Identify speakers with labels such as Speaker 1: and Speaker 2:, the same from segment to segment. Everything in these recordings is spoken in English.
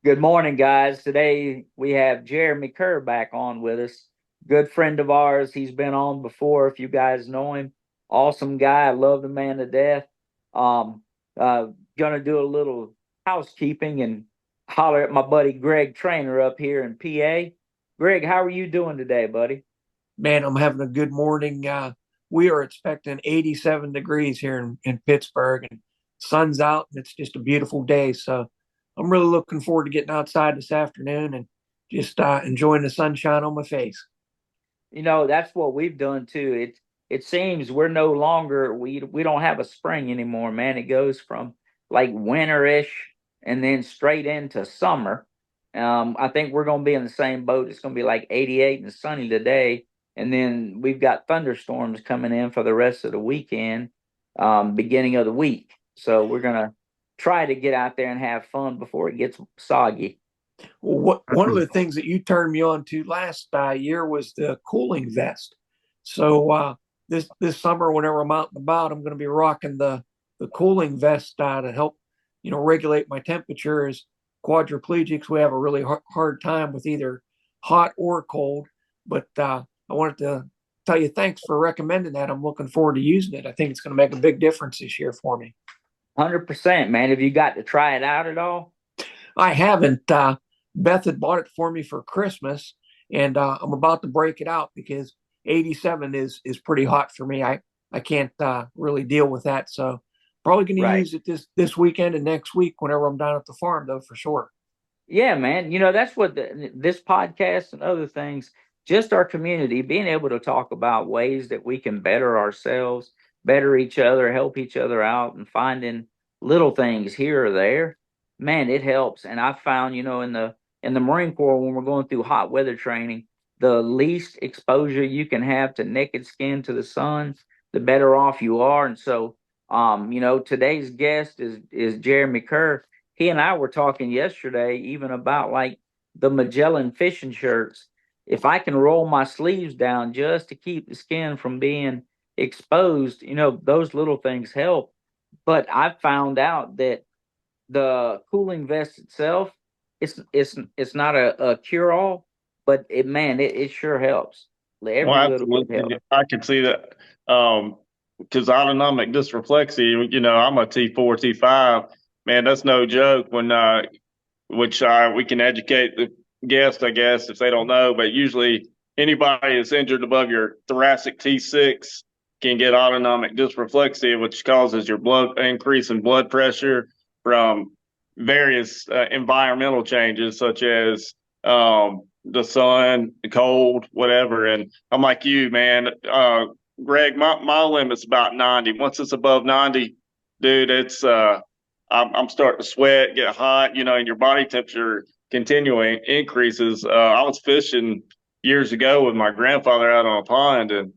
Speaker 1: Good morning, guys. Today we have Jeremy Kerr back on with us. Good friend of ours. He's been on before, if you guys know him. Awesome guy. I love the man to death. Um, uh, gonna do a little housekeeping and holler at my buddy Greg Trainer up here in PA. Greg, how are you doing today, buddy?
Speaker 2: Man, I'm having a good morning. We are expecting 87 degrees here in Pittsburgh, and sun's out, and it's just a beautiful day. So I'm really looking forward to getting outside this afternoon and just enjoying the sunshine on my face.
Speaker 1: That's what we've done too. It seems we're no longer we don't have a spring anymore, man. It goes from like winterish and then straight into summer. I think we're gonna be in the same boat. It's gonna be like 88 and sunny today, and then we've got thunderstorms coming in for the rest of the weekend, beginning of the week. So we're gonna try to get out there and have fun before it gets soggy.
Speaker 2: One of the things that you turned me on to last year was the cooling vest. So this summer, whenever I'm out and about, I'm going to be rocking the cooling vest to help regulate my temperature. As quadriplegics, we have a really hard time with either hot or cold. But I wanted to tell you thanks for recommending that. I'm looking forward to using it. I think it's going to make a big difference this year for me.
Speaker 1: 100%, man. Have you got to try it out at all?
Speaker 2: I haven't. Beth had bought it for me for Christmas, and I'm about to break it out because 87 is pretty hot for me. I can't really deal with that, so probably going to
Speaker 1: Right.
Speaker 2: use it this weekend and next week whenever I'm down at the farm, though, for sure.
Speaker 1: Yeah, man. That's what this podcast and other things, just our community, being able to talk about ways that we can better ourselves, better each other, help each other out, and finding little things here or there. Man, it helps. And I found, in the Marine Corps when we're going through hot weather training, the least exposure you can have to naked skin to the sun, the better off you are. And so, today's guest is Jeremy Kerr. He and I were talking yesterday even about like the Magellan fishing shirts. If I can roll my sleeves down just to keep the skin from being exposed, those little things help. But I found out that the cooling vest itself, it's not a cure all, but it sure helps.
Speaker 3: Well,
Speaker 1: Every little bit
Speaker 3: absolutely.
Speaker 1: helps.
Speaker 3: I can see that. Because autonomic dysreflexia, I'm a T4, T5. Man, that's no joke. We can educate the guest, I guess, if they don't know, but usually anybody that's injured above your thoracic T6 can get autonomic dysreflexia, which causes your blood increase in blood pressure from various environmental changes, such as the sun, the cold, whatever. And I'm like you, man. Greg, my limit's about 90. Once it's above 90, dude, I'm starting to sweat, get hot, and your body temperature continuing increases. I was fishing years ago with my grandfather out on a pond, and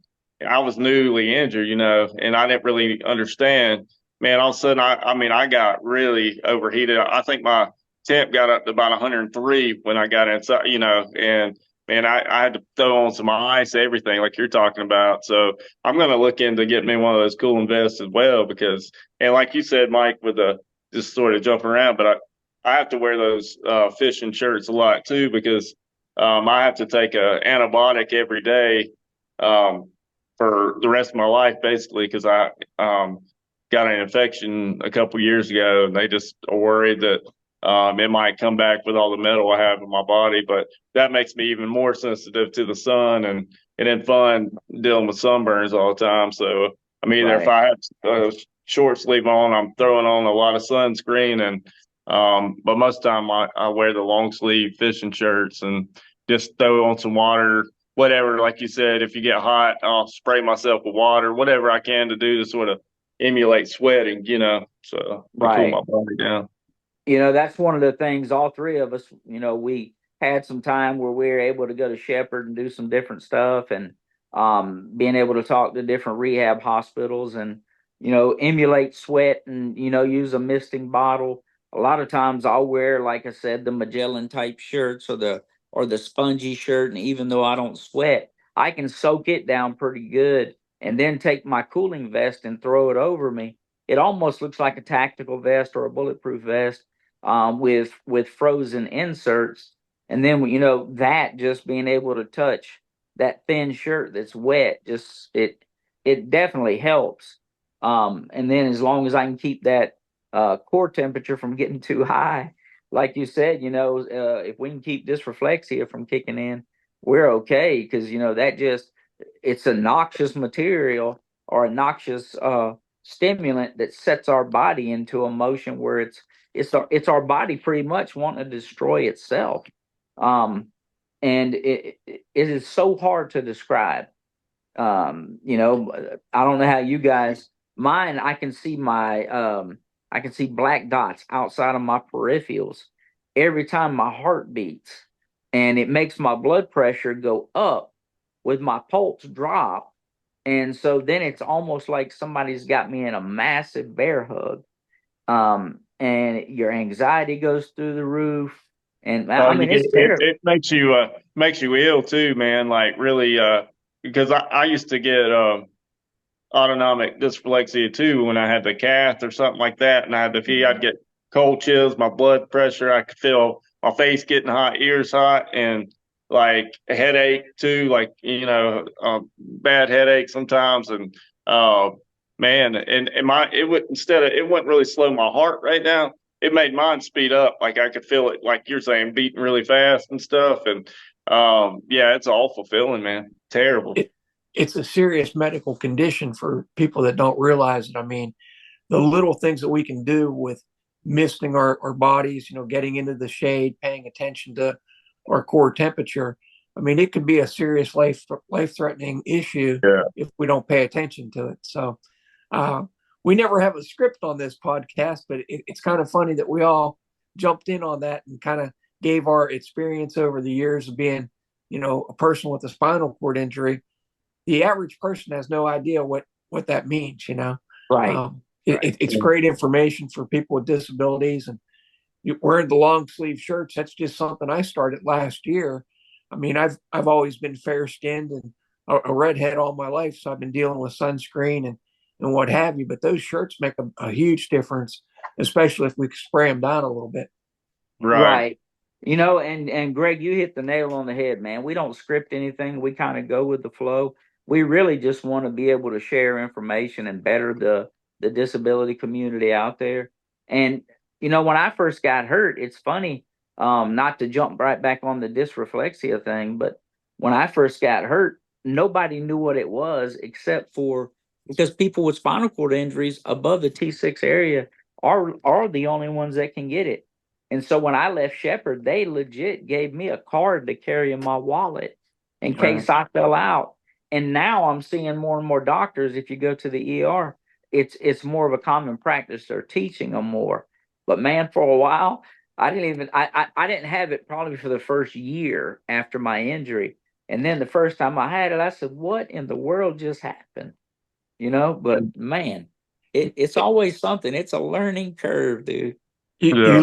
Speaker 3: I was newly injured, and I didn't really understand. Man, all of a sudden, I got really overheated. I think my temp got up to about 103 when I got inside, and man, I had to throw on some ice, everything like you're talking about. So I'm going to look into getting me one of those cooling vests as well because, and like you said, Mike, with the just sort of jumping around, but I have to wear those fishing shirts a lot too because I have to take a antibiotic every day for the rest of my life, basically, because I got an infection a couple years ago, and they just are worried that it might come back with all the metal I have in my body. But that makes me even more sensitive to the sun, and then fun dealing with sunburns all the time. So I'm either if
Speaker 1: Right.
Speaker 3: I have short sleeve on, I'm throwing on a lot of sunscreen, and but most of the time I wear the long sleeve fishing shirts and just throw on some water. Whatever, like you said, if you get hot, I'll spray myself with water, whatever I can to do to sort of emulate sweating, so to cool
Speaker 1: Right.
Speaker 3: my body down.
Speaker 1: That's one of the things all three of us, we had some time where we were able to go to Shepherd and do some different stuff and being able to talk to different rehab hospitals and, emulate sweat and, use a misting bottle. A lot of times I'll wear, like I said, the Magellan type shirts or the spongy shirt. And even though I don't sweat, I can soak it down pretty good and then take my cooling vest and throw it over me. It almost looks like a tactical vest or a bulletproof vest, with frozen inserts, and then you know that just being able to touch that thin shirt that's wet, just it definitely helps. And then as long as I can keep that core temperature from getting too high, like you said, you know, if we can keep dysreflexia from kicking in, we're okay, because you know that just it's a noxious material or a noxious stimulant that sets our body into a motion where it's our body pretty much wanting to destroy itself. Um, and it is so hard to describe. You know, I don't know how you guys, mine, I can see black dots outside of my peripherals every time my heart beats, and it makes my blood pressure go up with my pulse drop. And so then it's almost like somebody's got me in a massive bear hug. And your anxiety goes through the roof. And
Speaker 3: Oh,
Speaker 1: I
Speaker 3: yeah,
Speaker 1: mean, it's terrible.
Speaker 3: it makes you ill too, man. Like really, because I used to get autonomic dysreflexia too when I had the cath or something like that, and I had the fee. I'd get cold chills, my blood pressure. I could feel my face getting hot, ears hot, and like a headache too. Like bad headache sometimes, and uh, man, and my it would instead of it wouldn't really slow my heart right now. It made mine speed up. Like I could feel it, like you're saying, beating really fast and stuff. And yeah, it's awful feeling, man. Terrible.
Speaker 2: It's a serious medical condition for people that don't realize it. I mean, the little things that we can do with misting our bodies, you know, getting into the shade, paying attention to our core temperature. I mean, it could be a serious life threatening issue
Speaker 3: Yeah.
Speaker 2: if we don't pay attention to it. So, uh, we never have a script on this podcast, but it's kind of funny that we all jumped in on that and kind of gave our experience over the years of being, you know, a person with a spinal cord injury. The average person has no idea what that means, you know.
Speaker 1: Right.
Speaker 2: It's great information for people with disabilities, and wearing the long sleeve shirts, that's just something I started last year. I mean, I've always been fair skinned and a redhead all my life, so I've been dealing with sunscreen and what have you. But those shirts make a huge difference, especially if we spray them down a little bit.
Speaker 3: Right.
Speaker 1: Right. You know, and Greg, you hit the nail on the head, man. We don't script anything. We kind of go with the flow. We really just want to be able to share information and better the disability community out there. And you know, when I first got hurt, it's funny, not to jump right back on the dysreflexia thing, but when I first got hurt, nobody knew what it was except for because people with spinal cord injuries above the T6 area are the only ones that can get it. And so when I left Shepherd, they legit gave me a card to carry in my wallet in case I fell out. And now I'm seeing more and more doctors. If you go to the ER, it's more of a common practice. They're teaching them more. But man, for a while, I didn't have it probably for the first year after my injury. And then the first time I had it, I said, "What in the world just happened?" You know. But man, it's always something. It's a learning curve, dude.
Speaker 3: Yeah.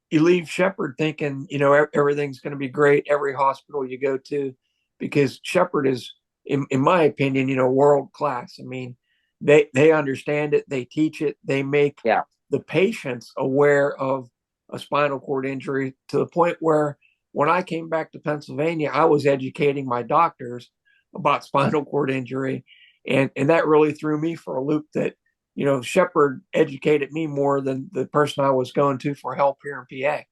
Speaker 2: You leave Shepherd thinking, you know, everything's going to be great every hospital you go to, because Shepherd is, in my opinion, you know, world class. I mean, they understand it, they teach it, they make
Speaker 1: Yeah.
Speaker 2: the patients aware of a spinal cord injury to the point where when I came back to Pennsylvania, I was educating my doctors about spinal cord injury, and that really threw me for a loop. That, you know, Shepherd educated me more than the person I was going to for help here in PA.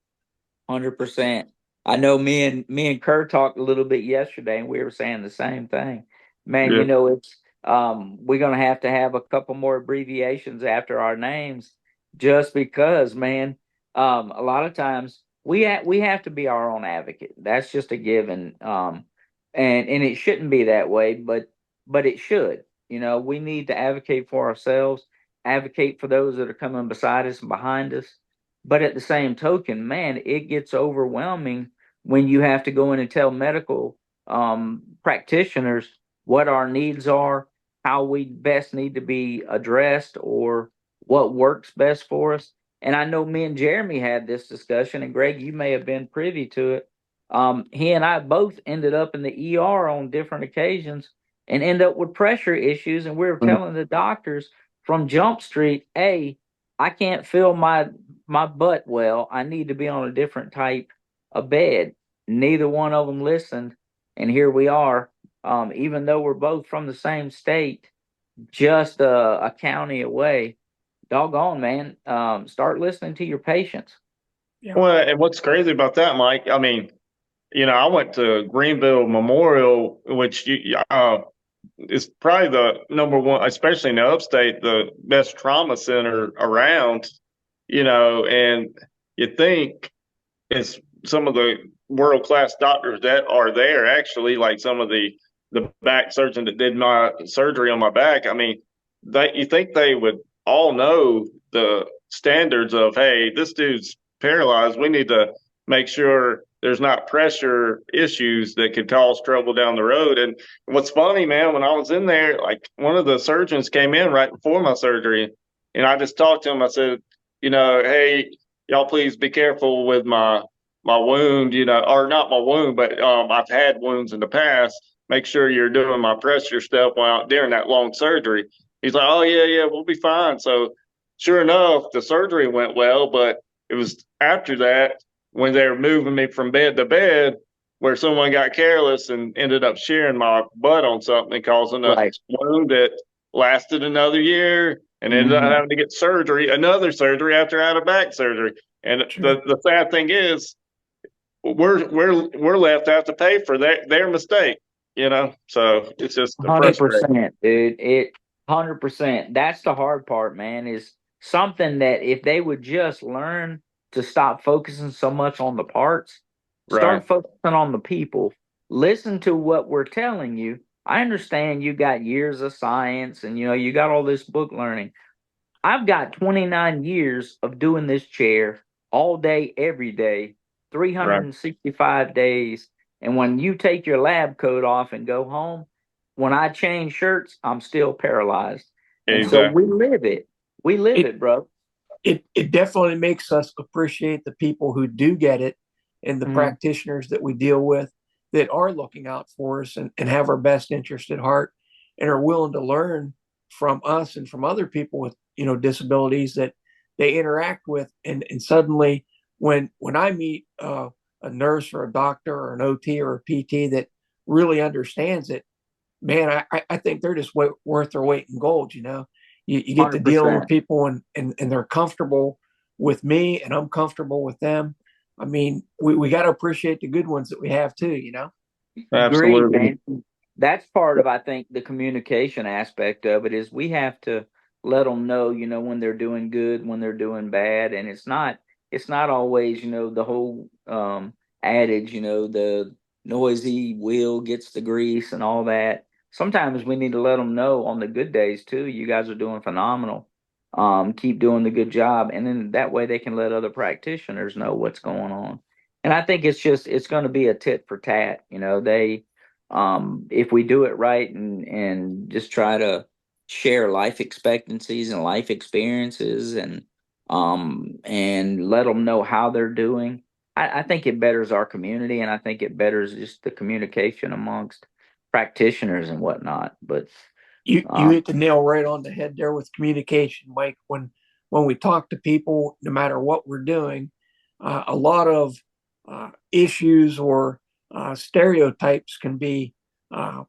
Speaker 1: 100%. I know me and Kerr talked a little bit yesterday, and we were saying the same thing. Man,
Speaker 3: Yeah.
Speaker 1: you know, it's we're gonna have to have a couple more abbreviations after our names, just because, man, a lot of times we have to be our own advocate. That's just a given. And it shouldn't be that way, but it should. You know, we need to advocate for ourselves, advocate for those that are coming beside us and behind us. But at the same token, man, it gets overwhelming when you have to go in and tell medical practitioners what our needs are, how we best need to be addressed, or what works best for us. And I know me and Jeremy had this discussion, and Greg, you may have been privy to it. He and I both ended up in the ER on different occasions and end up with pressure issues. And we were telling the doctors from Jump Street, hey, I can't feel my butt well. I need to be on a different type of bed. Neither one of them listened, and here we are. Even though we're both from the same state, just a county away. Doggone, man. Start listening to your patients.
Speaker 2: Yeah.
Speaker 3: Well, and what's crazy about that, Mike? I mean, I went to Greenville Memorial, which is probably the number one, especially in the upstate, the best trauma center around. And you think it's some of the world class doctors that are there actually, like some of the back surgeon that did my surgery on my back. I mean, you think they would all know the standards of, hey, this dude's paralyzed. We need to make sure there's not pressure issues that could cause trouble down the road. And what's funny, man, when I was in there, like one of the surgeons came in right before my surgery, and I just talked to him. I said, hey, y'all please be careful with my wound, or not my wound, but I've had wounds in the past. Make sure you're doing my pressure stuff while during that long surgery. He's like, oh yeah, we'll be fine. So sure enough, the surgery went well, but it was after that when they were moving me from bed to bed where someone got careless and ended up shearing my butt on something, causing a
Speaker 1: Right.
Speaker 3: wound that lasted another year and ended up
Speaker 1: Mhm.
Speaker 3: having to get another surgery after I had a back surgery. And
Speaker 2: Sure.
Speaker 3: the sad thing is, we're left to have to pay for their mistake. So it's just
Speaker 1: Hundred
Speaker 3: frustrating.
Speaker 1: percent, dude. 100%. That's the hard part, man. Is something that if they would just learn to stop focusing so much on the parts,
Speaker 3: Right.
Speaker 1: start focusing on the people. Listen to what we're telling you. I understand you got years of science and you got all this book learning. I've got 29 years of doing this chair all day, every day,
Speaker 3: Right.
Speaker 1: 365 days. And when you take your lab coat off and go home, when I change shirts, I'm still paralyzed. And so
Speaker 3: Exactly.
Speaker 1: we live it. We live
Speaker 2: It
Speaker 1: it, bro.
Speaker 2: it definitely makes us appreciate the people who do get it and the
Speaker 1: Mhm.
Speaker 2: practitioners that we deal with that are looking out for us and have our best interest at heart and are willing to learn from us and from other people with disabilities that they interact with and suddenly when I meet a nurse or a doctor or an OT or a PT that really understands it, man, I think they're just worth their weight in gold. You get to deal with
Speaker 1: 100%.
Speaker 2: people and they're comfortable with me and I'm comfortable with them. I mean, we got to appreciate the good ones that we have too.
Speaker 1: Agreed,
Speaker 3: Absolutely.
Speaker 1: man. That's part of, I think, the communication aspect of it is we have to let them know, when they're doing good, when they're doing bad, and it's not always, the whole adage, the noisy wheel gets the grease and all that. Sometimes we need to let them know on the good days too. You guys are doing phenomenal. Keep doing the good job, and then that way they can let other practitioners know what's going on. And I think it's going to be a tit for tat. If we do it right and just try to share life expectancies and life experiences and let them know how they're doing, I think it betters our community and I think it betters just the communication amongst practitioners and whatnot. But
Speaker 2: You
Speaker 1: um,
Speaker 2: hit the nail right on the head there with communication, Mike. When we talk to people, no matter what we're doing, a lot of issues or stereotypes can be uh,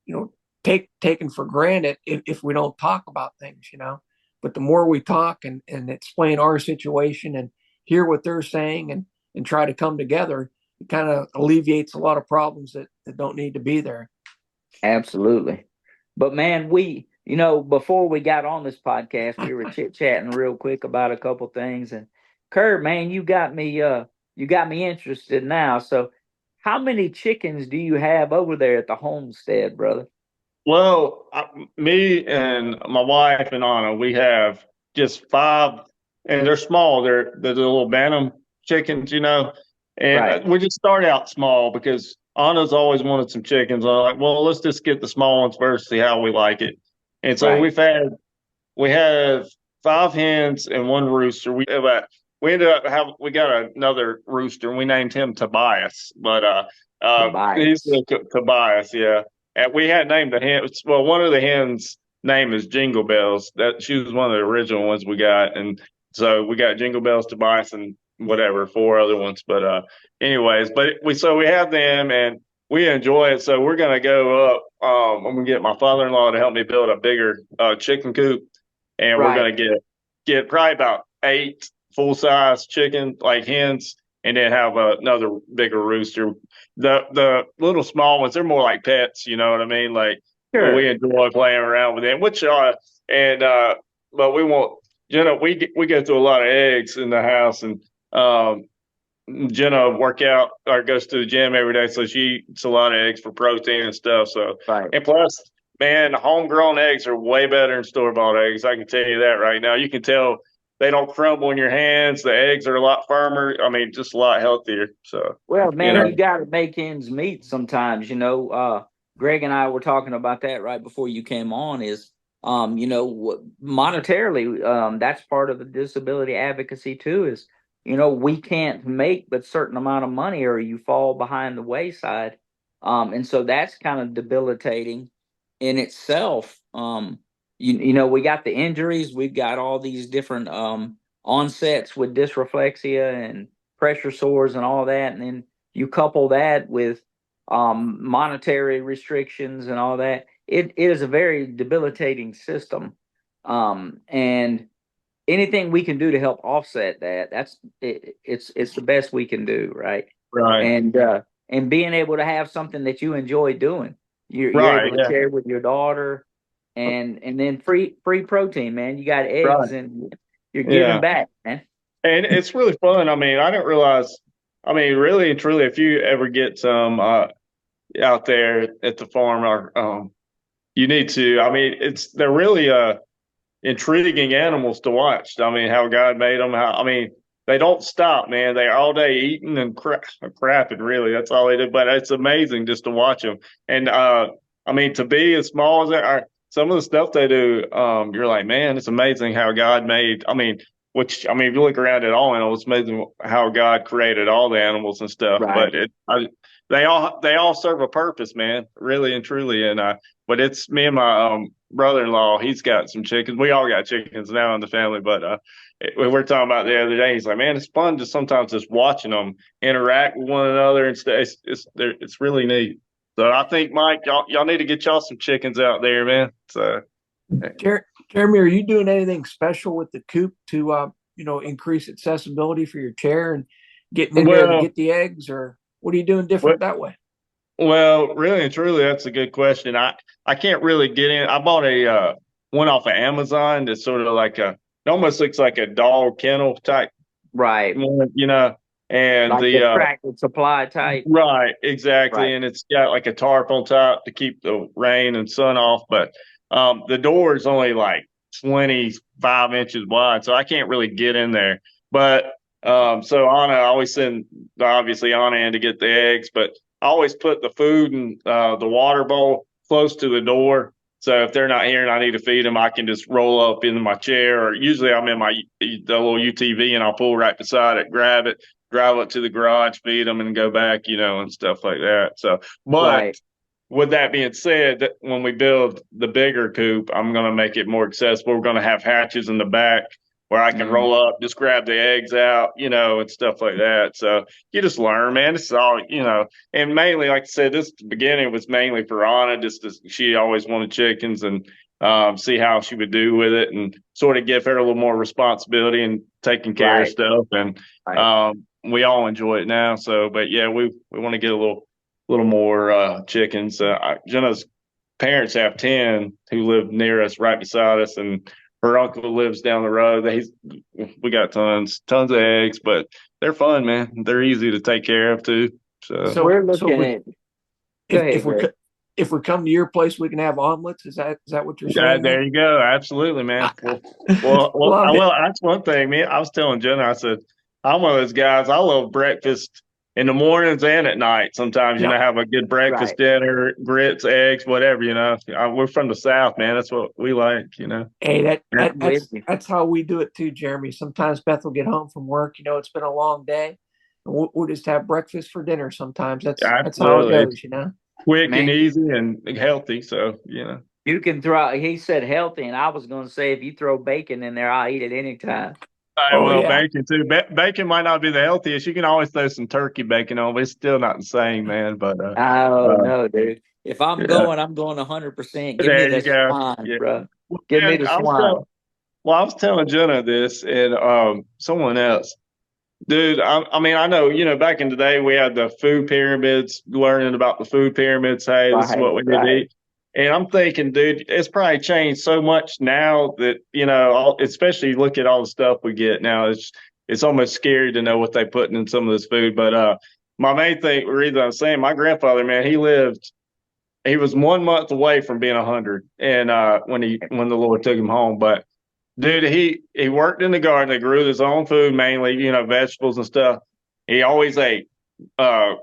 Speaker 2: you know taken for granted if we don't talk about things. But the more we talk and explain our situation and hear what they're saying and try to come together, it kind of alleviates a lot of problems that don't need to be there.
Speaker 1: Absolutely. But man, before we got on this podcast, we were chit chatting real quick about a couple things. And Kurt, man, you got me interested now. So how many chickens do you have over there at the homestead, brother?
Speaker 3: Well, me and my wife and Anna, we have just five, and they're small. They're the little bantam chickens. And
Speaker 1: Right,
Speaker 3: we just start out small because Anna's always wanted some chickens. I'm like, well, let's just get the small ones first, see how we like it. And so
Speaker 1: right.
Speaker 3: we have five hens and one rooster. We ended up we got another rooster and we named him Tobias, but he's
Speaker 1: Tobias.
Speaker 3: Tobias, yeah. And we had named the hens. Well, one of the hens name is Jingle Bells. That she was one of the original ones we got, and so we got Jingle Bells, Tobias, and whatever, four other ones. But anyways, but we have them and we enjoy it. So we're gonna go up. I'm gonna get my father-in-law to help me build a bigger chicken coop, and we're
Speaker 1: Right.
Speaker 3: gonna get probably about 8 full-size chicken like hens, and then have another bigger rooster. The little small ones, they're more like pets. You know what I mean? Like we
Speaker 1: Sure.
Speaker 3: enjoy playing around with them, which and but we won't. We go through a lot of eggs in the house, and um, Jenna work out or goes to the gym every day, so she eats a lot of eggs for protein and stuff. So,
Speaker 1: Right.
Speaker 3: and plus, man, homegrown eggs are way better than store-bought eggs. I can tell you that right now. You can tell they don't crumble in your hands. The eggs are a lot firmer. I mean, just a lot healthier. So,
Speaker 1: Well,
Speaker 3: you
Speaker 1: man,
Speaker 3: know,
Speaker 1: you got to make ends meet sometimes. Greg and I were talking about that right before you came on. Is monetarily, that's part of the disability advocacy too. Is we can't make but certain amount of money, or you fall behind the wayside. And so that's kind of debilitating in itself. We got the injuries, we've got all these different onsets with dysreflexia and pressure sores and all that, and then you couple that with monetary restrictions and all that. It is a very debilitating system, and anything we can do to help offset that, it's the best we can do, right?
Speaker 3: right,
Speaker 1: And being able to have something that you enjoy doing, you're
Speaker 3: right,
Speaker 1: able to
Speaker 3: yeah,
Speaker 1: share with your daughter, and then free protein, man. You got
Speaker 3: right,
Speaker 1: eggs, and you're giving
Speaker 3: yeah.
Speaker 1: back, man.
Speaker 3: And it's really fun. I mean, I didn't realize. I mean, really and truly, if you ever get some out there at the farm, or you need to. I mean, they're really intriguing animals to watch. I mean, how God made them. I mean, they don't stop, man. They're all day eating and crapping. Really, that's all they do. But it's amazing just to watch them. And I mean, to be as small as they are, some of the stuff they do, you're like, man, it's amazing how God made. I mean, if you look around at all animals, it's amazing how God created all the animals and stuff.
Speaker 1: Right.
Speaker 3: But they all serve a purpose, man, really and truly. And but it's me and my brother-in-law. He's got some chickens. We all got chickens now in the family, but we were talking about the other day. He's like, man, it's fun just sometimes just watching them interact with one another and stuff. It's really neat. So I think, Mike, y'all need to get y'all some chickens out there, man. So
Speaker 2: Jeremy, are you doing anything special with the coop to increase accessibility for your chair and getting in there to
Speaker 3: well,
Speaker 2: get the eggs, or what are you doing different that way?
Speaker 3: well, really and truly, that's a good question. I can't really get in. I bought a one off of Amazon that's sort of like it almost looks like a dog kennel type
Speaker 1: Right.
Speaker 3: one, and
Speaker 1: Like the tractor supply type.
Speaker 3: right, exactly,
Speaker 1: Right.
Speaker 3: and it's got like a tarp on top to keep the rain and sun off, but the door is only like 25 inches wide, so I can't really get in there. But so Anna, I always send obviously Anna in to get the eggs, but I always put the food and the water bowl close to the door. So if they're not here and I need to feed them, I can just roll up into my chair, or usually I'm in the little UTV and I'll pull right beside it, grab it, drive up to the garage, feed them, and go back, and stuff like that. So, but
Speaker 1: Right.
Speaker 3: with that being said, that when we build the bigger coop, I'm going to make it more accessible. We're going to have hatches in the back where I can
Speaker 1: Mm.
Speaker 3: roll up, just grab the eggs out, and stuff like that. So you just learn, man. It's all, and mainly, like I said, this beginning was mainly for Anna, she always wanted chickens, and see how she would do with it, and sort of give her a little more responsibility and taking care of
Speaker 1: Right.
Speaker 3: stuff. And
Speaker 1: Right.
Speaker 3: we all enjoy it now. So, but yeah, we want to get a little more chickens. Jenna's parents have 10 who live near us, right beside us, and her uncle lives down the road. We got tons of eggs, but they're fun, man. They're easy to take care of too. So,
Speaker 1: We're
Speaker 2: So
Speaker 1: looking at. Go ahead,
Speaker 2: if we
Speaker 1: Greg.
Speaker 2: if we come to your place, we can have omelets. Is that what you're
Speaker 3: yeah,
Speaker 2: saying
Speaker 3: there
Speaker 2: there?
Speaker 3: you go. Absolutely, man.
Speaker 2: Love it.
Speaker 3: That's one thing, man. I was telling Jenna, I said, I'm one of those guys. I love breakfast in the mornings and at night. Sometimes,
Speaker 2: Yep.
Speaker 3: have a good breakfast,
Speaker 1: Right.
Speaker 3: dinner, grits, eggs, whatever. We're from the South, man. That's what we like.
Speaker 2: Hey,
Speaker 1: I'm with you.
Speaker 2: that's how we do it too, Jeremy. Sometimes Beth will get home from work. It's been a long day, and we'll just have breakfast for dinner. Sometimes that's how it
Speaker 3: Absolutely.
Speaker 2: goes.
Speaker 3: Quick and
Speaker 1: Man,
Speaker 3: easy and healthy. So,
Speaker 1: You can throw. He said healthy, and I was going to say if you throw bacon in there, I'll eat it anytime.
Speaker 3: Oh,
Speaker 2: Oh
Speaker 3: well,
Speaker 2: yeah.
Speaker 3: bacon too. Bacon might not be the healthiest. You can always throw some turkey bacon on, but it's still not the same, man. But
Speaker 1: Oh
Speaker 3: uh,
Speaker 1: no, dude! If
Speaker 3: yeah,
Speaker 1: I'm going 100%. Give me
Speaker 3: there
Speaker 1: the
Speaker 3: you go.
Speaker 1: swine,
Speaker 3: Yeah.
Speaker 1: bro.
Speaker 3: Well,
Speaker 1: Give me
Speaker 3: man,
Speaker 1: the swine.
Speaker 3: I was telling Jenna this and someone else. Dude, I mean, I know, back in the day we had the food pyramids, learning about the food pyramids. Hey, this is
Speaker 1: Right,
Speaker 3: what we need to
Speaker 1: right.
Speaker 3: eat. And I'm thinking, dude, it's probably changed so much now that, especially look at all the stuff we get now. It's almost scary to know what they're putting in some of this food. But my main reason I'm saying, my grandfather, man, he was 1 month away from being 100, and when the Lord took him home. But dude, he worked in the garden. They grew his own food, mainly, vegetables and stuff. He always ate uh,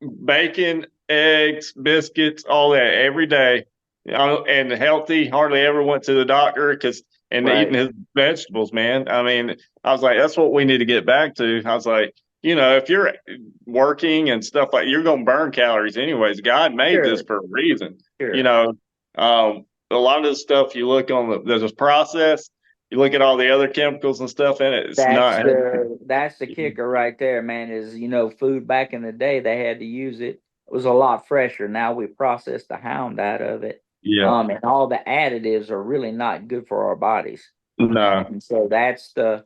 Speaker 3: bacon, eggs, biscuits, all that every day, and healthy. Hardly ever went to the doctor and eating
Speaker 1: Right.
Speaker 3: his vegetables, man. I mean, I was like, that's what we need to get back to. I was like, if you're working and stuff like, you're gonna burn calories anyways. God made this
Speaker 1: Sure,
Speaker 3: for a reason. You
Speaker 1: sure.
Speaker 3: know, a lot of the stuff you look on there's a process. You look at all the other chemicals and stuff in it. It's not healthy.
Speaker 1: That's the kicker right there, man. Is food back in the day they had to use it. It was a lot fresher. Now we process the hound out of it,
Speaker 3: Yeah.
Speaker 1: and all the additives are really not good for our bodies.
Speaker 3: No.
Speaker 1: And so that's the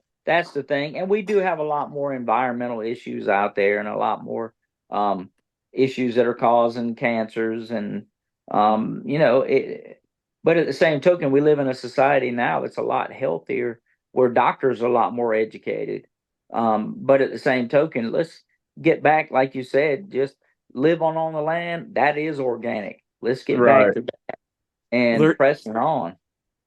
Speaker 1: thing. And we do have a lot more environmental issues out there, and a lot more um, issues that are causing cancers, and it. But at the same token, we live in a society now that's a lot healthier, where doctors are a lot more educated. But at the same token, let's get back, like you said, just live on the land. That is organic. Let's get back
Speaker 3: Right.
Speaker 1: to that
Speaker 2: Well,
Speaker 1: and pressing on.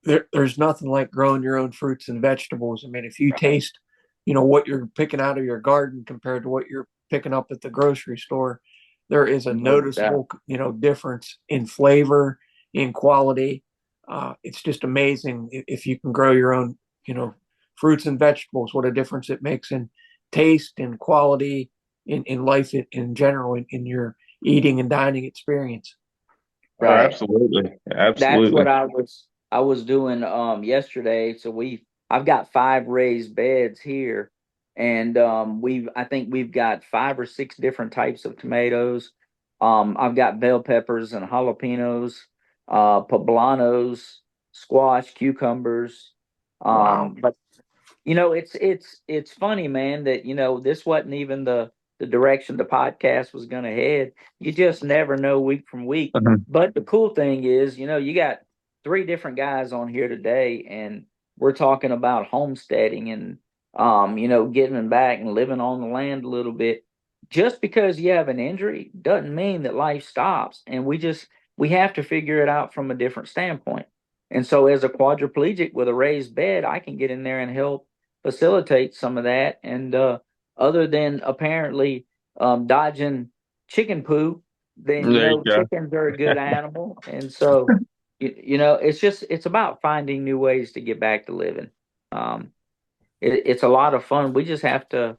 Speaker 2: there's nothing like growing your own fruits and vegetables. I mean, if you taste, what you're picking out of your garden compared to what you're picking up at the grocery store, there is a
Speaker 1: No doubt.
Speaker 2: noticeable, difference in flavor, in quality. It's just amazing if you can grow your own, fruits and vegetables, what a difference it makes in taste and quality in life in general, in your eating and dining experience.
Speaker 3: Oh,
Speaker 1: Right.
Speaker 3: absolutely.
Speaker 1: That's
Speaker 3: Absolutely.
Speaker 1: what I was doing yesterday. So I've got 5 raised beds here, and I think we've got 5 or 6 different types of tomatoes. I've got bell peppers and jalapenos, poblanos, squash, cucumbers.
Speaker 2: Wow.
Speaker 1: But it's funny, man, that this wasn't even the direction the podcast was going to head. You just never know week from week.
Speaker 3: Mhm.
Speaker 1: But the cool thing is, you got 3 different guys on here today, and we're talking about homesteading and giving back and living on the land a little bit. Just because you have an injury doesn't mean that life stops, and we have to figure it out from a different standpoint. And so, as a quadriplegic with a raised bed, I can get in there and help facilitate some of that. And other than apparently dodging chicken poo, then
Speaker 3: There you go.
Speaker 1: chickens are a good animal. And so it's about finding new ways to get back to living. Um, it's a lot of fun. We just have to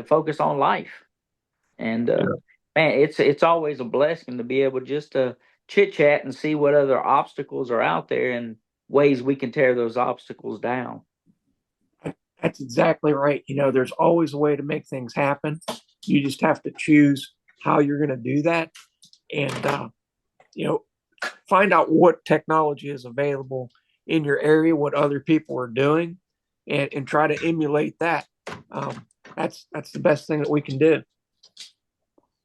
Speaker 1: focus on life. And
Speaker 3: Yeah.
Speaker 1: man, it's always a blessing to be able just to chit chat and see what other obstacles are out there and ways we can tear those obstacles down.
Speaker 2: That's exactly right. There's always a way to make things happen. You just have to choose how you're going to do that, and you know, find out what technology is available in your area, what other people are doing, and try to emulate that. That's the best thing that we can do.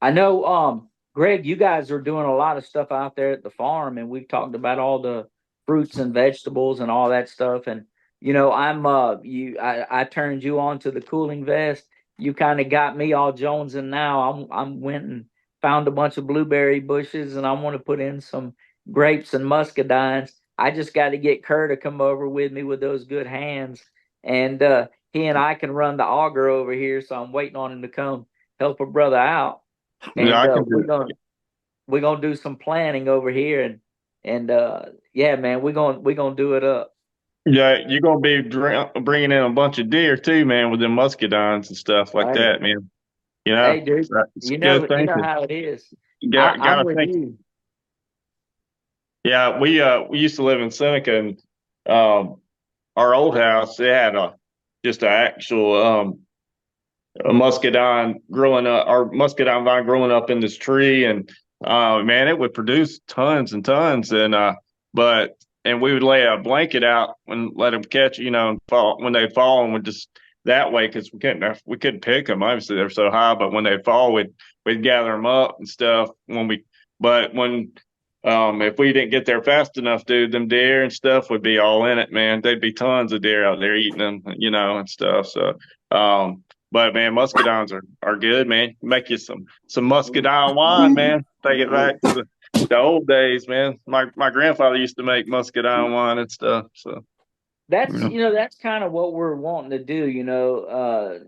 Speaker 1: I know, Greg, you guys are doing a lot of stuff out there at the farm, and we've talked about all the fruits and vegetables and all that stuff. And I turned you on to the cooling vest. You kind of got me all jonesing now. I'm went and found a bunch of blueberry bushes, and I want to put in some grapes and muscadines. I just got to get Kerr to come over with me with those good hands, and he and I can run the auger over here. So I'm waiting on him to come help a brother out,
Speaker 3: Yeah,
Speaker 1: and
Speaker 3: I can do
Speaker 1: we're gonna do some planning over here, and yeah, man, we're gonna do it up.
Speaker 3: Yeah, you're gonna be bringing in a bunch of deer too, man, with them muscadines and stuff like
Speaker 1: Right.
Speaker 3: that, man.
Speaker 1: Hey, dude,
Speaker 3: It's good
Speaker 1: you know
Speaker 3: thinking.
Speaker 1: how it is.
Speaker 3: You
Speaker 1: I'm
Speaker 3: gotta
Speaker 1: with
Speaker 3: think.
Speaker 1: you.
Speaker 3: Yeah, we used to live in Seneca, and our old house, it had a just an actual a muscadine growing up, our muscadine vine growing up in this tree, and man, it would produce tons and tons, and but and we would lay a blanket out and let them catch, and fall when they'd fall, and would just that way because we couldn't pick them. Obviously, they're so high, but when they'd fall, we'd gather them up and stuff. But when if we didn't get there fast enough, dude, them deer and stuff would be all in it, man. There'd be tons of deer out there eating them, and stuff. So, but man, muscadines are good, man. Make you some muscadine wine, man. Take it back to the old days, man. My grandfather used to make muscadine wine and stuff. So,
Speaker 1: That's,
Speaker 3: yeah.
Speaker 1: that's kind of what we're wanting to do,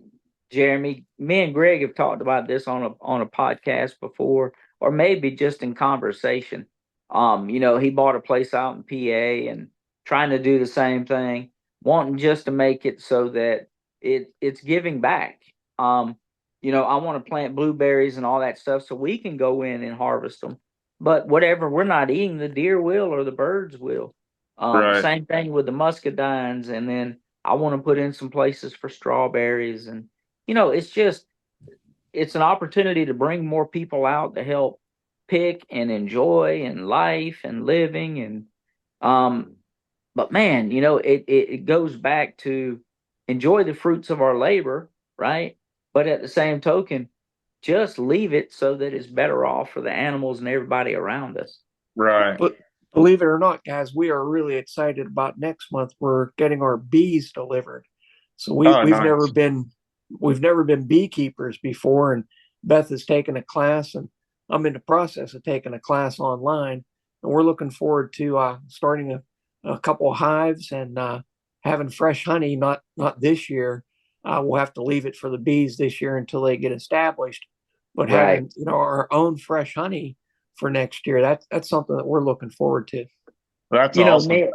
Speaker 1: Jeremy. Me and Greg have talked about this on a podcast before, or maybe just in conversation. He bought a place out in PA and trying to do the same thing, wanting just to make it so that it's giving back. I want to plant blueberries and all that stuff so we can go in and harvest them. But whatever we're not eating, the deer will or the birds will.
Speaker 3: Right,
Speaker 1: Same thing with the muscadines, and then I want to put in some places for strawberries, and it's an opportunity to bring more people out to help pick and enjoy and life and living and um. But man, it goes back to enjoy the fruits of our labor, right? But at the same token, just leave it so that it's better off for the animals and everybody around us.
Speaker 3: right.
Speaker 2: But believe it or not, guys, we are really excited about next month. We're getting our bees delivered. So
Speaker 3: Oh,
Speaker 2: we've
Speaker 3: nice.
Speaker 2: never been beekeepers before, and Beth has taken a class, and I'm in the process of taking a class online, and we're looking forward to starting a couple of hives and having fresh honey. Not this year. We'll have to leave it for the bees this year until they get established. But
Speaker 1: Right.
Speaker 2: having our own fresh honey for next year, that's something that we're looking forward to.
Speaker 3: That's awesome.
Speaker 1: Me,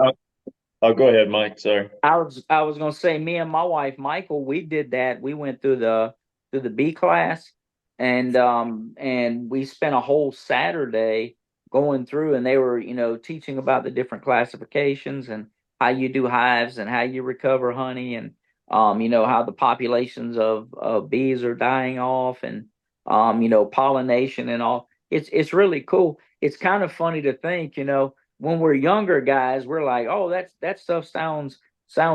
Speaker 3: Oh, go ahead, Mike. Sorry.
Speaker 1: I was gonna say, me and my wife Michael, we did that. We went through the B class, and we spent a whole Saturday going through, and they were teaching about the different classifications and how you do hives and how you recover honey, and how the populations of bees are dying off, and pollination and all. It's really cool. It's kind of funny to think, when we're younger guys, we're like, oh, that stuff sounds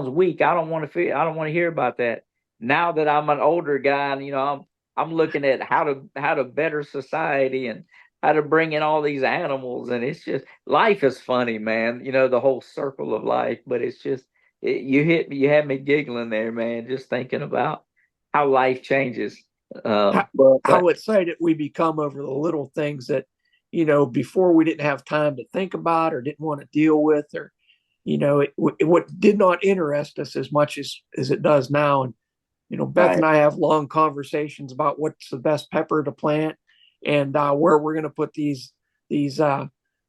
Speaker 1: weak. I don't want to hear about that. Now that I'm an older guy, and I'm looking at how to better society and how to bring in all these animals, and it's just life is funny, man. The whole circle of life, but it's just you had me giggling there, man, just thinking about how life changes.
Speaker 2: how,
Speaker 1: But
Speaker 2: how excited we become over the little things that before we didn't have time to think about or didn't want to deal with, or what did not interest us as much as it does now. And Beth
Speaker 1: right,
Speaker 2: and I have long conversations about what's the best pepper to plant and where we're going to put these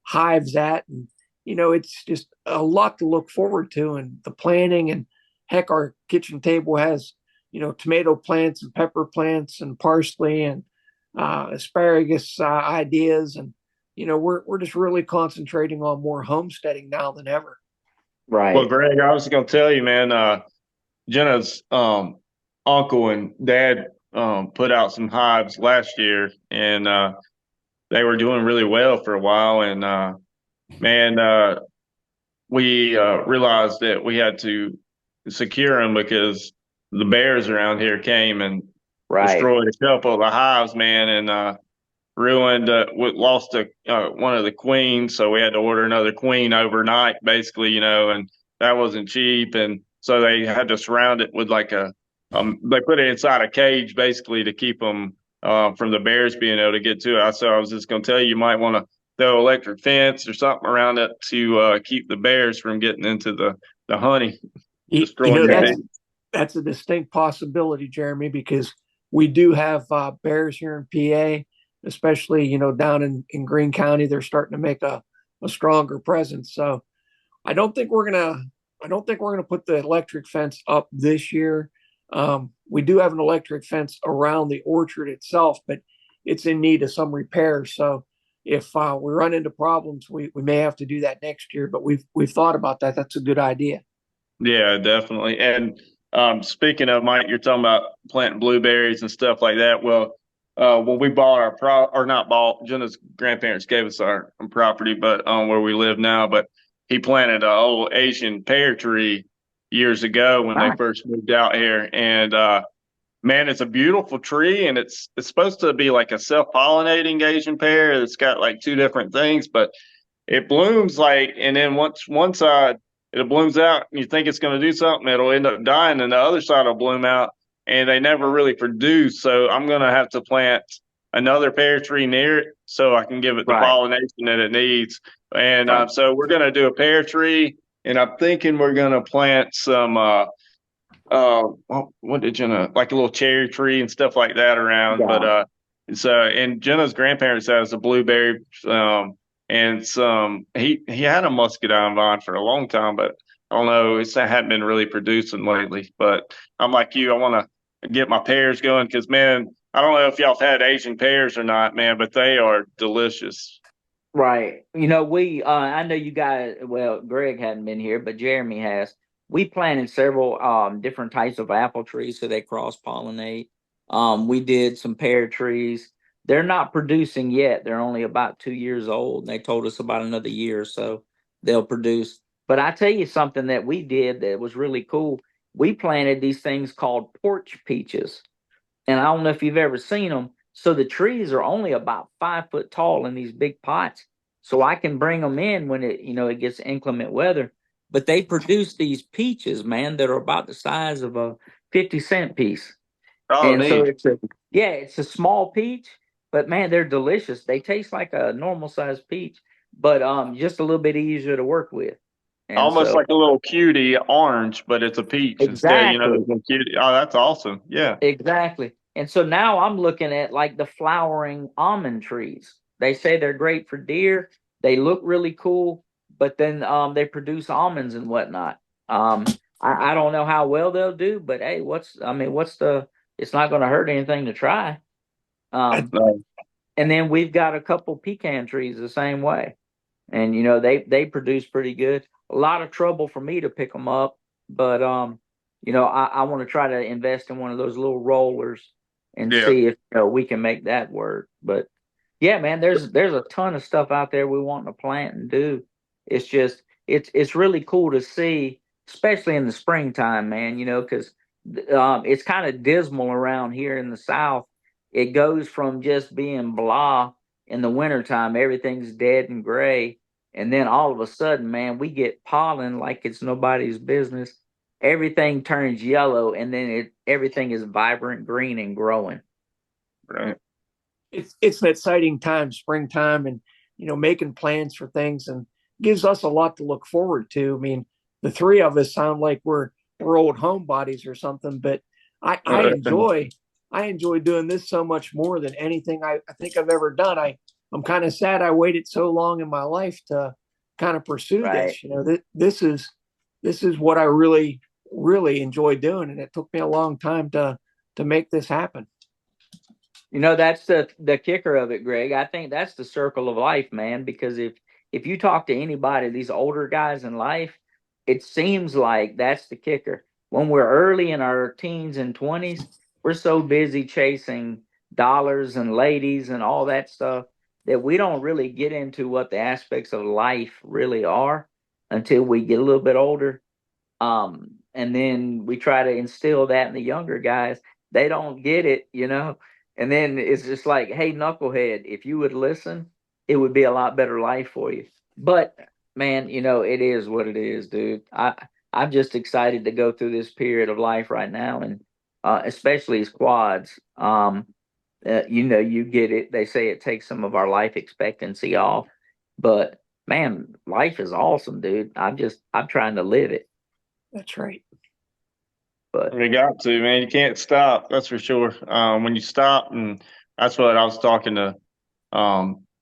Speaker 2: hives at. And it's just a lot to look forward to, and the planning. And heck, our kitchen table has tomato plants and pepper plants and parsley and asparagus ideas. And we're just really concentrating on more homesteading now than ever.
Speaker 3: Well,
Speaker 1: right,
Speaker 3: Greg, I was going to tell you, man, Jenna's uncle and dad put out some hives last year, and they were doing really well for a while. And man, we realized that we had to secure them because the bears around here came and
Speaker 1: right,
Speaker 3: destroyed a couple of the hives, man, and ruined, lost one of the queens, so we had to order another queen overnight, basically, and that wasn't cheap, and so they had to surround it with like they put it inside a cage basically to keep them from the bears being able to get to it. So I was just going to tell you, you might want to throw electric fence or something around it to keep the bears from getting into the honey,
Speaker 2: You, you
Speaker 3: destroying
Speaker 2: know
Speaker 3: your
Speaker 1: yeah,
Speaker 3: bee.
Speaker 2: that's a distinct possibility, Jeremy, because we do have bears here in PA, especially down in Greene County. They're starting to make a stronger presence. So I don't think we're gonna I don't think we're gonna put the electric fence up this year. We do have an electric fence around the orchard itself, but it's in need of some repairs. So if we run into problems, we may have to do that next year. But we've thought about that. That's a good idea.
Speaker 3: Yeah, definitely. And speaking of, Mike, you're talking about planting blueberries and stuff like that. Well, when we bought or not bought, Jenna's grandparents gave us our property, but where we live now. But he planted an old Asian pear tree years ago when they
Speaker 1: Right.
Speaker 3: first moved out here, and man, it's a beautiful tree, and it's supposed to be like a self-pollinating Asian pear. It's got like two different things, but it blooms like, and then once one side it blooms out, and you think it's going to do something, it'll end up dying, and the other side will bloom out, and they never really produce. So I'm going to have to plant another pear tree near it so I can give it the
Speaker 1: Right.
Speaker 3: pollination that it needs. And
Speaker 1: Right.
Speaker 3: so we're going to do a pear tree, and I'm thinking we're going to plant some what did Jenna, like a little cherry tree and stuff like that around.
Speaker 1: Yeah.
Speaker 3: But so, and Jenna's grandparents has a blueberry and some, he had a muscadine vine for a long time, but I don't know, it hadn't been really producing lately. But I'm like you, I want to get my pears going because, man, I don't know if y'all have had Asian pears or not, man, but they are delicious.
Speaker 1: Right. I know you guys, well, Greg hadn't been here, but Jeremy has. We planted several different types of apple trees so they cross pollinate. We did some pear trees. They're not producing yet. They're only about 2 years old. They told us about another year or so they'll produce. But I tell you something that we did that was really cool. We planted these things called porch peaches. And I don't know if you've ever seen them. So the trees are only about 5 foot tall in these big pots. So I can bring them in when it gets inclement weather. But they produce these peaches, man, that are about the size of a 50-cent piece.
Speaker 3: Oh,
Speaker 1: And so
Speaker 3: neat.
Speaker 1: it's a small peach, but man, they're delicious. They taste like a normal sized peach, but just a little bit easier to work with. And
Speaker 3: Almost
Speaker 1: so
Speaker 3: like a little cutie orange, but it's a peach instead.
Speaker 1: exactly.
Speaker 3: There's a cutie. Oh, that's awesome. Yeah.
Speaker 1: Exactly. And so now I'm looking at like the flowering almond trees. They say they're great for deer. They look really cool, but then they produce almonds and whatnot. Um I don't know how well they'll do, but hey, it's not gonna hurt anything to try. Um
Speaker 3: Uh,
Speaker 1: and then we've got a couple pecan trees the same way. And they produce pretty good. A lot of trouble for me to pick them up, but I want to try to invest in one of those little rollers and
Speaker 3: yeah.
Speaker 1: see if we can make that work. But yeah, man, there's a ton of stuff out there we want to plant and do. It's just it's really cool to see, especially in the springtime, man. Because it's kind of dismal around here in the South. It goes from just being blah in the wintertime, everything's dead and gray. And then all of a sudden, man, we get pollen like it's nobody's business. Everything turns yellow, and then everything is vibrant green and growing.
Speaker 3: Right.
Speaker 2: It's an exciting time, springtime, and making plans for things, and gives us a lot to look forward to. I mean, the three of us sound like we're old homebodies or something, but I enjoy doing this so much more than anything I think I've ever done. I'm kind of sad I waited so long in my life to kind of pursue
Speaker 1: Right.
Speaker 2: this. This is what I really really enjoy doing, and it took me a long time to make this happen.
Speaker 1: That's the kicker of it, Greg. I think that's the circle of life, man. Because if you talk to anybody, these older guys in life, it seems like that's the kicker. When we're early in our teens and 20s, we're so busy chasing dollars and ladies and all that stuff that we don't really get into what the aspects of life really are until we get a little bit older. And then we try to instill that in the younger guys. They don't get it. And then it's just like, hey, knucklehead, if you would listen, it would be a lot better life for you. But man, it is what it is, dude. I'm just excited to go through this period of life right now, and especially as quads. You get it. They say it takes some of our life expectancy off, but man, life is awesome, dude. I'm trying to live it.
Speaker 2: That's right.
Speaker 1: But
Speaker 3: We got to, man. You can't stop. That's for sure. When you stop, and that's what I was talking to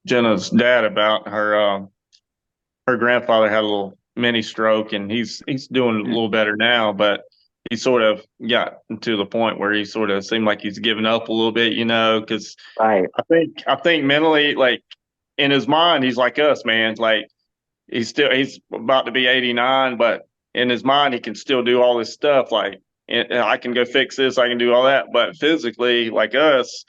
Speaker 3: Jenna's dad about. Her grandfather had a little mini stroke, and he's doing a little better now, but he sort of got to the point where he sort of seemed like he's giving up a little bit, because
Speaker 1: right,
Speaker 3: I think mentally, like, in his mind, he's like us, man. Like he's about to be 89, but in his mind, he can still do all this stuff. Like, and I can go fix this, I can do all that. But physically, like us,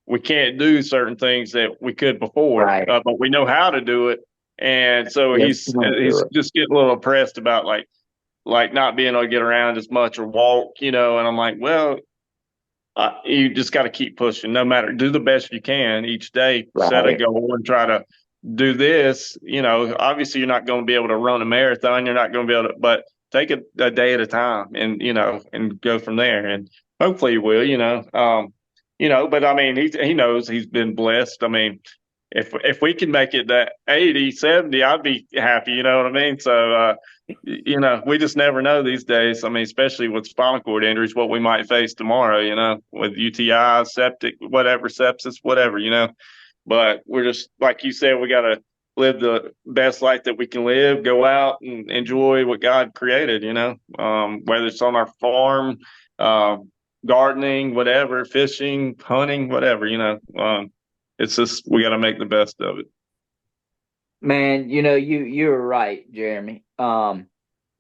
Speaker 3: we can't do certain things that we could before,
Speaker 1: Right.
Speaker 3: but we know how to do it. And so
Speaker 1: Yes, you don't do
Speaker 3: he's
Speaker 1: it.
Speaker 3: just getting a little oppressed about like not being able to get around as much or walk, you know. And I'm like, well, you just got to keep pushing, no matter, do the best you can each day, set a
Speaker 1: Right.
Speaker 3: goal and try to do this. You know, obviously you're not going to be able to run a marathon. You're not going to be able to, but take it a day at a time and, you know, and go from there. And hopefully you will, you know, but I mean, he knows he's been blessed. I mean, if we can make it to 80, 70, I'd be happy, you know what I mean? So, you know, we just never know these days. I mean, especially with spinal cord injuries, what we might face tomorrow, you know, with UTI, septic, whatever, sepsis, whatever, you know. But we're just, like you said, we got to live the best life that we can live, go out and enjoy what God created, you know, whether it's on our farm, um, gardening, whatever, fishing, hunting, whatever, you know. It's just, we got to make the best of it.
Speaker 1: Man, you know, you're right, Jeremy.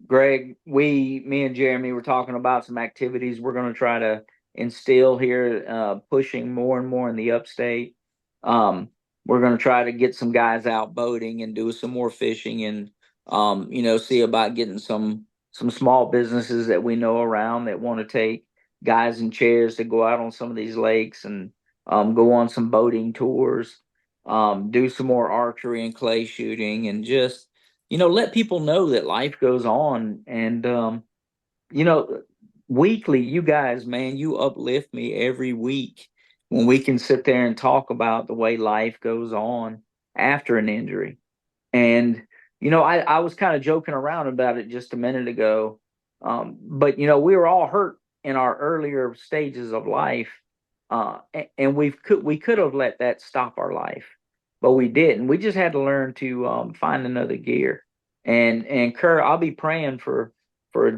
Speaker 1: Greg, me and Jeremy were talking about some activities we're going to try to instill here, pushing more and more in the upstate. Um, we're going to try to get some guys out boating and do some more fishing, and you know, see about getting some small businesses that we know around that want to take guys in chairs to go out on some of these lakes and go on some boating tours, do some more archery and clay shooting, and just, you know, let people know that life goes on. And you know, weekly, you guys, man, you uplift me every week when we can sit there and talk about the way life goes on after an injury. And you know, I was kind of joking around about it just a minute ago, but you know, we were all hurt in our earlier stages of life, and we could have let that stop our life, but we didn't. We just had to learn to find another gear. And Kerr, I'll be praying for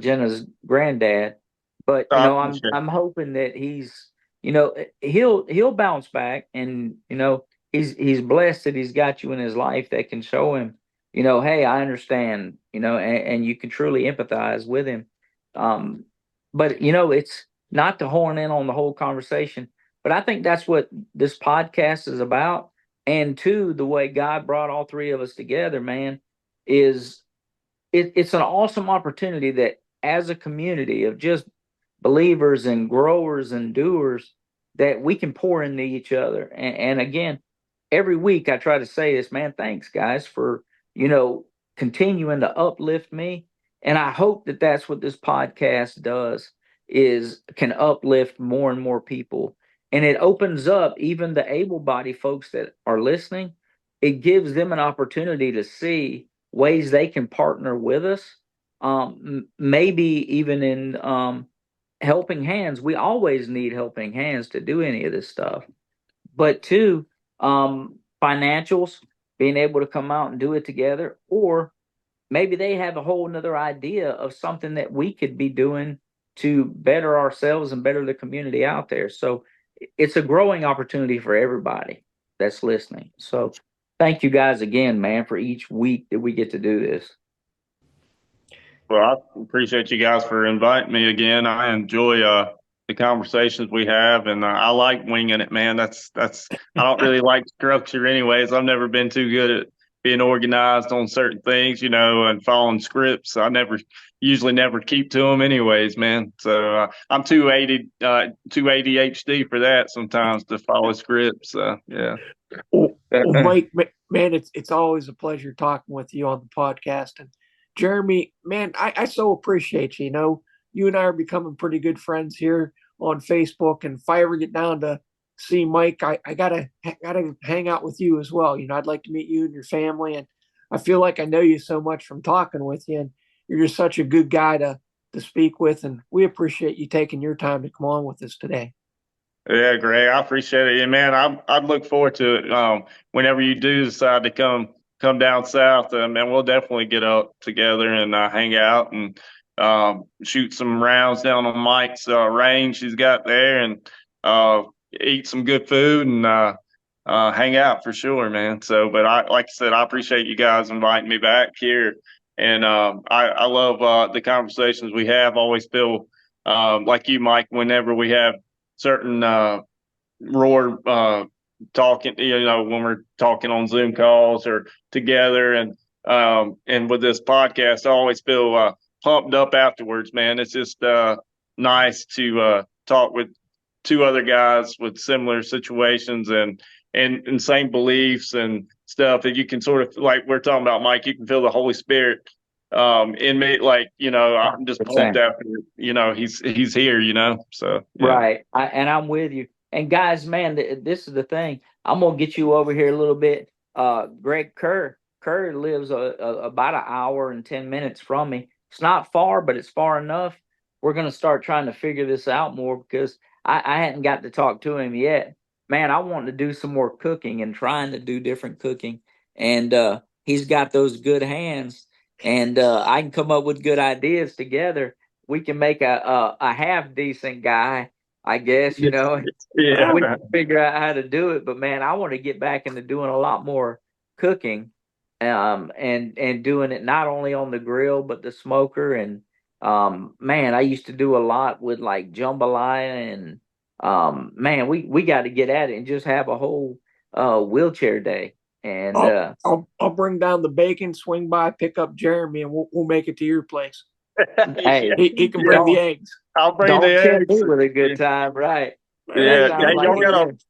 Speaker 1: Jenna's granddad, but
Speaker 3: So
Speaker 1: you
Speaker 3: I
Speaker 1: know,
Speaker 3: appreciate
Speaker 1: I'm hoping that he's, you know, he'll bounce back, and you know, he's blessed that he's got you in his life that can show him, you know, hey, I understand, you know, and you can truly empathize with him. Um, but you know, it's not to horn in on the whole conversation, but I think that's what this podcast is about. And two, the way God brought all three of us together, man, is it's an awesome opportunity that as a community of just believers and growers and doers, that we can pour into each other. And again, every week I try to say this, man, thanks guys for, you know, continuing to uplift me. And I hope that that's what this podcast does, is can uplift more and more people. And it opens up even the able-bodied folks that are listening. It gives them an opportunity to see ways they can partner with us. Maybe even in helping hands. We always need helping hands to do any of this stuff. But two, financials, being able to come out and do it together, or maybe they have a whole nother idea of something that we could be doing to better ourselves and better the community out there. So it's a growing opportunity for everybody that's listening. So thank you guys again, man, for each week that we get to do this.
Speaker 3: Well, I appreciate you guys for inviting me again. I enjoy the conversations we have, and I like winging it, man. That's I don't really like structure, anyways. I've never been too good at being organized on certain things, you know, and following scripts. I never usually never keep to them, anyways, man. So I'm too ADHD for that sometimes to follow scripts. Yeah.
Speaker 2: Well, Mike, man, it's always a pleasure talking with you on the podcast. And Jeremy, man, I so appreciate you. You know, you and I are becoming pretty good friends here on Facebook. And if I ever get down to see Mike, I gotta hang out with you as well. You know, I'd like to meet you and your family. And I feel like I know you so much from talking with you, and you're just such a good guy to speak with. And we appreciate you taking your time to come on with us today.
Speaker 3: Yeah, Greg, I appreciate it. And man, I'd look forward to it. Whenever you do decide to come down south, man, we'll definitely get up together and hang out and shoot some rounds down on Mike's range he's got there, and uh, eat some good food and hang out for sure, man. So, but like I said, I appreciate you guys inviting me back here. And I love the conversations we have. Always feel like you, Mike, whenever we have certain roar talking, when we're talking on Zoom calls or together, and with this podcast, I always feel pumped up afterwards, man. It's just nice to talk with two other guys with similar situations and same beliefs and stuff that you can sort of, like we're talking about, Mike, you can feel the Holy Spirit in me, like, I'm just pumped
Speaker 1: 100%.
Speaker 3: after, he's here, so yeah.
Speaker 1: Right. And I'm with you. And guys, man, this is the thing. I'm gonna get you over here a little bit. Greg Kerr. Kerr lives about an hour and 10 minutes from me. It's not far, but it's far enough. We're gonna start trying to figure this out more because I hadn't got to talk to him yet. Man, I want to do some more cooking and trying to do different cooking. And he's got those good hands, and I can come up with good ideas together. We can make a half decent guy, I guess, we
Speaker 3: Yeah.
Speaker 1: can figure out how to do it. But man, I want to get back into doing a lot more cooking, and doing it not only on the grill but the smoker. And man, I used to do a lot with like jambalaya, and man, we got to get at it and just have a whole wheelchair day. And
Speaker 2: I'll bring down the bacon, swing by, pick up Jeremy, and we'll make it to your place.
Speaker 1: hey,
Speaker 2: He can bring the
Speaker 1: don't
Speaker 2: eggs.
Speaker 3: I'll bring
Speaker 1: don't
Speaker 3: the
Speaker 1: tempt
Speaker 3: eggs.
Speaker 1: me with a good time, right? That
Speaker 3: Yeah.
Speaker 1: sounds
Speaker 3: Hey,
Speaker 1: like
Speaker 3: y'all
Speaker 1: a
Speaker 3: got
Speaker 1: good.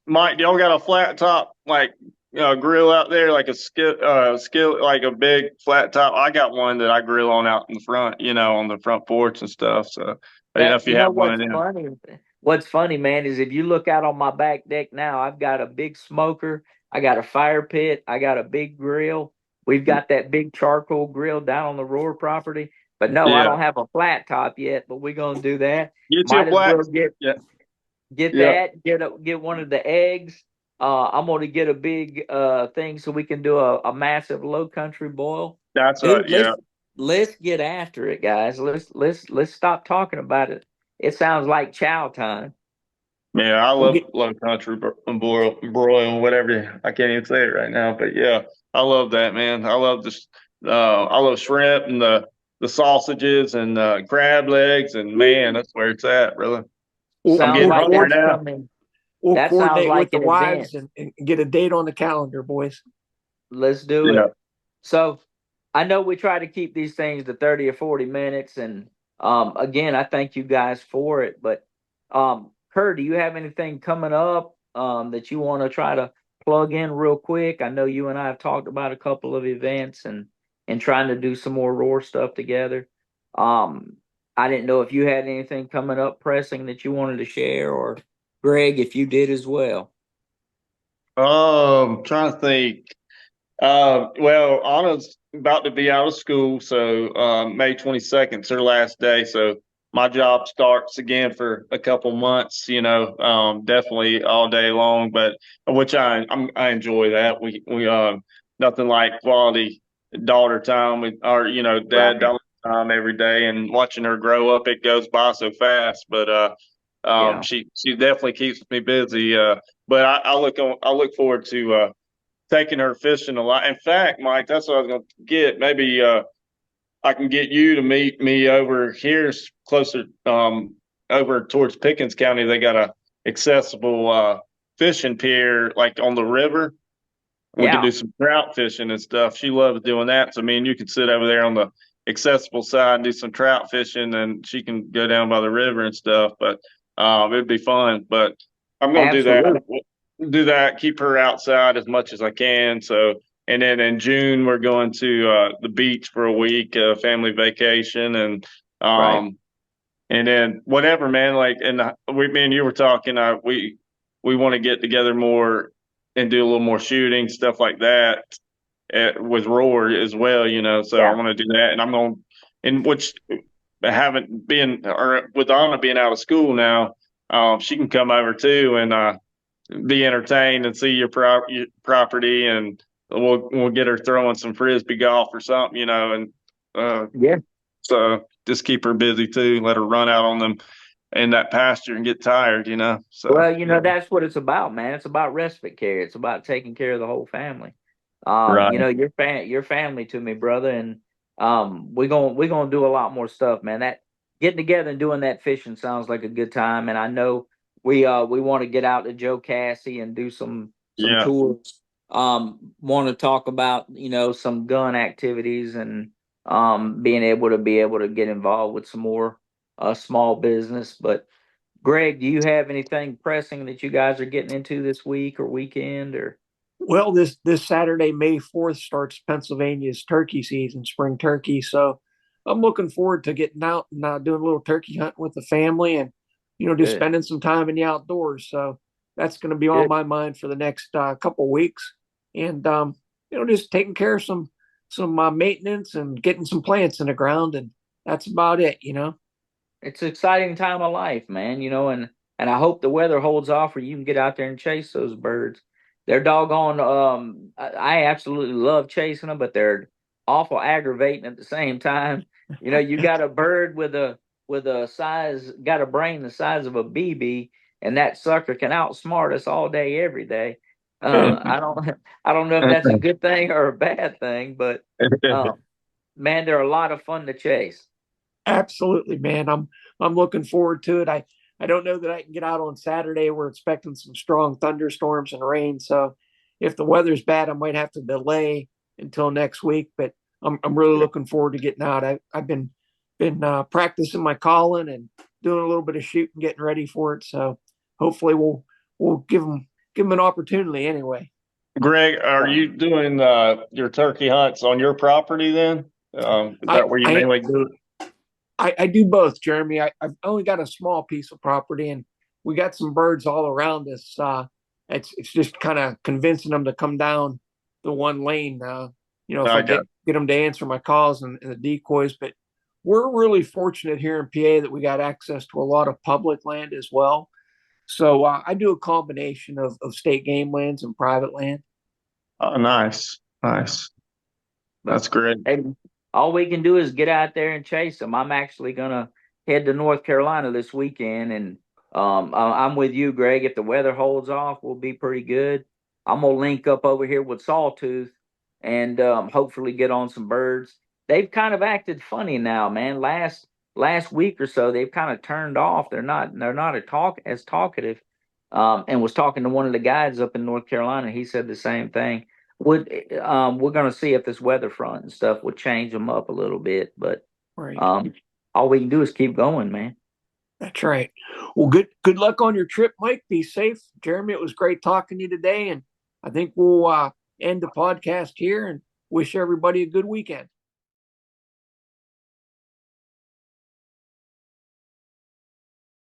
Speaker 3: Mike, y'all got a flat top, like, grill out there, like a skill, like a big flat top. I got one that I grill on out in the front, on the front porch and stuff. So I didn't know
Speaker 1: That
Speaker 3: if you have one
Speaker 1: what's
Speaker 3: of them.
Speaker 1: funny? What's funny, man, is if you look out on my back deck now, I've got a big smoker, I got a fire pit, I got a big grill. We've got that big charcoal grill down on the Roar property. But no, I
Speaker 3: Yeah.
Speaker 1: don't have a flat top yet, but we're gonna do that.
Speaker 3: Get you a
Speaker 1: Might as
Speaker 3: black.
Speaker 1: well
Speaker 3: Yeah.
Speaker 1: get
Speaker 3: Yeah.
Speaker 1: that, get one of the eggs. I'm gonna get a big thing so we can do a massive low country boil.
Speaker 3: That's right.
Speaker 1: Dude,
Speaker 3: Yeah.
Speaker 1: let's get after it, guys. Let's stop talking about it. It sounds like chow time.
Speaker 3: Yeah. I
Speaker 2: We'll
Speaker 3: love
Speaker 2: get
Speaker 3: low country broil, whatever. I can't even say it right now, but yeah, I love that, man. I love this. I love shrimp and the sausages and crab legs, and man, that's where it's at, brother. I'm
Speaker 1: Sounds
Speaker 3: getting
Speaker 1: like
Speaker 3: hungry
Speaker 1: that's
Speaker 3: now.
Speaker 1: coming.
Speaker 2: we'll
Speaker 1: That sounds
Speaker 2: coordinate with
Speaker 1: like
Speaker 2: the
Speaker 1: an event.
Speaker 2: wives and get a date on the calendar, boys.
Speaker 1: Let's do
Speaker 3: Yeah.
Speaker 1: it. So I know we try to keep these things to 30 or 40 minutes. And again, I thank you guys for it. But Kurt, do you have anything coming up that you want to try to plug in real quick? I know you and I have talked about a couple of events and trying to do some more Roar stuff together. Um, I didn't know if you had anything coming up pressing that you wanted to share, or Greg, if you did as well.
Speaker 3: Trying to think. Well, Anna's about to be out of school, so May 22nd is her last day. So my job starts again for a couple months. Definitely all day long, but which I enjoy that. We nothing like quality daughter time with our dad
Speaker 1: Right.
Speaker 3: daughter time every day, and watching her grow up. It goes by so fast, but
Speaker 1: Yeah.
Speaker 3: she definitely keeps me busy. But I look forward to taking her fishing a lot. In fact, Mike, that's what I was going to get. Maybe I can get you to meet me over here closer, over towards Pickens County. They got a accessible fishing pier like on the river. We could
Speaker 1: Yeah.
Speaker 3: do some trout fishing and stuff. She loves doing that. So me and you could sit over there on the accessible side and do some trout fishing, and she can go down by the river and stuff. But it'd be fun. But I'm gonna do that.
Speaker 1: Absolutely.
Speaker 3: Do that. Keep her outside as much as I can. So, and then in June we're going to the beach for a week, family vacation,
Speaker 1: Right.
Speaker 3: um, and then whatever, man. Like, and me and you were talking. We want to get together more and do a little more shooting, stuff like that, with Roar as well. So I
Speaker 1: Yeah.
Speaker 3: want to do that, and I'm going, in which haven't been, or with Anna being out of school now, she can come over too and be entertained and see your property, and we'll get her throwing some frisbee golf or something, and
Speaker 1: Yeah.
Speaker 3: so just keep her busy too. Let her run out on them in that pasture and get tired, So
Speaker 1: Well, that's what it's about, man. It's about respite care. It's about taking care of the whole family.
Speaker 3: right.
Speaker 1: Your family to me, brother, and we're gonna do a lot more stuff, man. That getting together and doing that fishing sounds like a good time, and I know we want to get out to Joe Cassie and do some
Speaker 3: Yeah.
Speaker 1: tours. Want to talk about some gun activities and being able to get involved with some more small business. But Greg, do you have anything pressing that you guys are getting into this week or weekend or?
Speaker 2: Well, this Saturday, May 4th, starts Pennsylvania's turkey season, spring turkey. So I'm looking forward to getting out and doing a little turkey hunting with the family and, just
Speaker 1: Good,
Speaker 2: spending some time in the outdoors. So that's going to be on
Speaker 1: good.
Speaker 2: my mind for the next couple of weeks. And, just taking care of some maintenance and getting some plants in the ground. And that's about it.
Speaker 1: It's an exciting time of life, man. And I hope the weather holds off where you can get out there and chase those birds. They're doggone. I absolutely love chasing them, but they're awful aggravating at the same time. You got a bird got a brain the size of a BB, and that sucker can outsmart us all day, every day. I don't, I don't know if that's a good thing or a bad thing, but man, they're a lot of fun to chase.
Speaker 2: Absolutely, man. I'm looking forward to it. I don't know that I can get out on Saturday. We're expecting some strong thunderstorms and rain. So if the weather's bad, I might have to delay until next week. But I'm really looking forward to getting out. I've been practicing my calling and doing a little bit of shooting, getting ready for it. So hopefully we'll give them an opportunity anyway.
Speaker 3: Greg, are you doing your turkey hunts on your property then? Is that where you
Speaker 2: I
Speaker 3: mainly do it?
Speaker 2: I do both, Jeremy. I've only got a small piece of property, and we got some birds all around us. It's just kind of convincing them to come down the one lane. If I
Speaker 3: I got
Speaker 2: get them to answer my calls and the decoys. But we're really fortunate here in PA that we got access to a lot of public land as well. So I do a combination of state game lands and private land.
Speaker 3: Oh, nice, nice.
Speaker 1: But
Speaker 3: That's great.
Speaker 1: hey, all we can do is get out there and chase them. I'm actually gonna head to North Carolina this weekend, and I'm with you, Greg. If the weather holds off, we'll be pretty good. I'm gonna link up over here with Sawtooth and hopefully get on some birds. They've kind of acted funny now, man. Last week or so, they've kind of turned off. They're not as talkative. And was talking to one of the guides up in North Carolina. He said the same thing. We're going to see if this weather front and stuff would change them up a little bit, but
Speaker 2: Right.
Speaker 1: um, all we can do is keep going, man.
Speaker 2: That's right. Well, good luck on your trip, Mike. Be safe. Jeremy, it was great talking to you today. And I think we'll end the podcast here and wish everybody a good weekend.